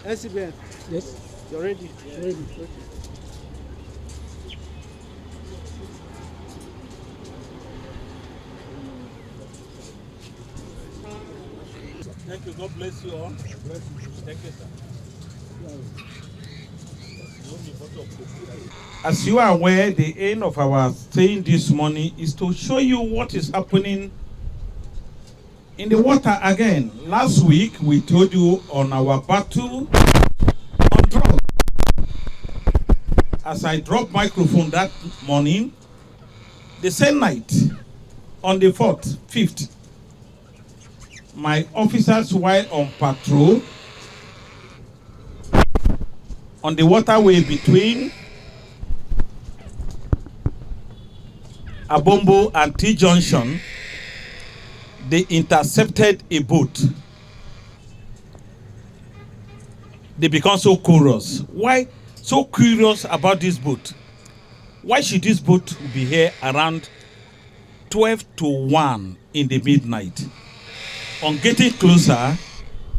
SCBN. Yes. You're ready? Yeah. Ready. Okay. Thank you. God bless you all. Bless you. Thank you, sir. Yeah. As you are aware, the aim of our staying this morning is to show you what is happening in the water again. Last week, we told you on our battle on drugs. As I dropped microphone that morning, the same night, on the 4th, 5th, my officers while on patrol on the waterway between Abombo and T Junction, they intercepted a boat. They become so curious. Why so curious about this boat? Why should this boat be here around 12 to 1 in the midnight? On getting closer,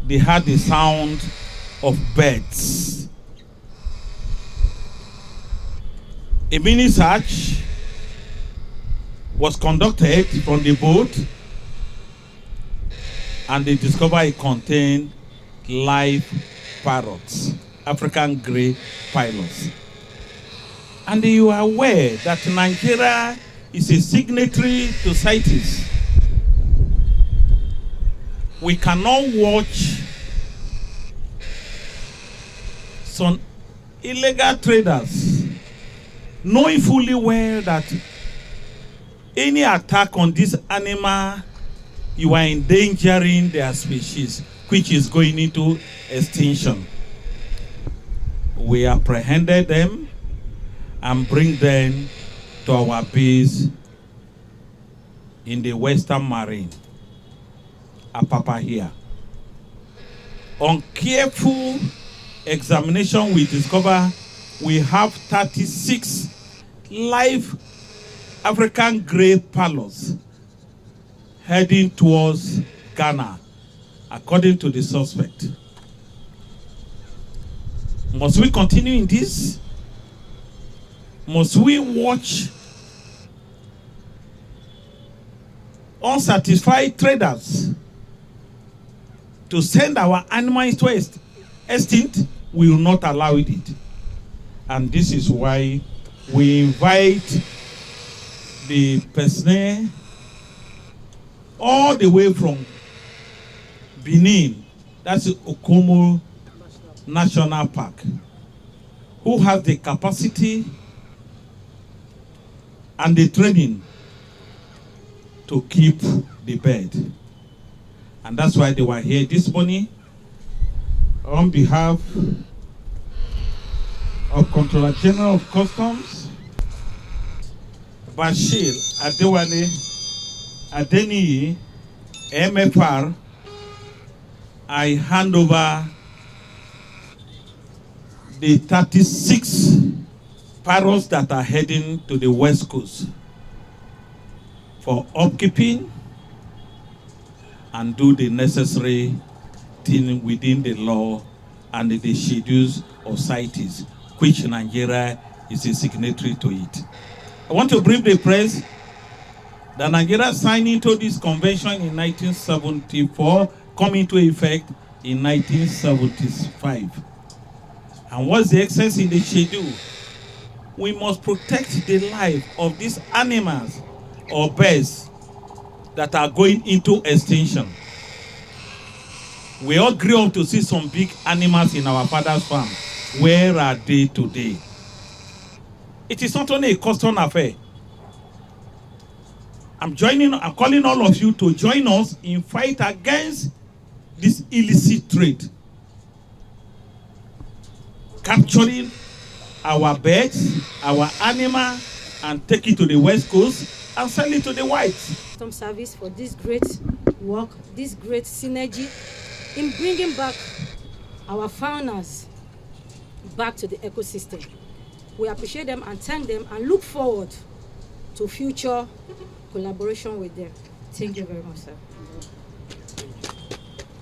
they heard the sound of birds. A mini search was conducted from the boat, and they discovered it contained live parrots, African grey pilots. And you are aware that Nigeria is a signatory to CITES. We cannot watch some illegal traders knowing fully well that any attack on this animal, you are endangering their species, which is going into extinction. We apprehended them and bring them to our base in the Western Marine, Apapa here. On careful examination, we discover we have 36 live African grey parrots heading towards Ghana, according to the suspect. Must we continue in this? Must we watch unsatisfied traders to send our animals to extinct? We will not allow it. And this is why we invite the personnel all the way from Benin, that's Okomo National Park, who has the capacity and the training to keep the bird. And that's why they were here this morning on behalf of Controller General of Customs, Bashir Adewale Adeniyi, MFR. I hand over the 36 parrots that are heading to the West Coast for upkeeping and do the necessary thing within the law and the schedules of CITES, which Nigeria is a signatory to it. I want to brief the press that Nigeria signed into this convention in 1974, coming into effect in 1975. And what's the essence in the schedule? We must protect the life of these animals or birds that are going into extinction. We all grew up to see some big animals in our father's farm. Where are they today? It is not only a custom affair. I'm calling all of you to join us in fight against this illicit trade. Capturing our birds, our animal, and take it to the West Coast and sell it to the whites. Customs Service for this great work, this great synergy in bringing back our faunas back to the ecosystem. We appreciate them and thank them and look forward to future collaboration with them. Thank you very much, sir.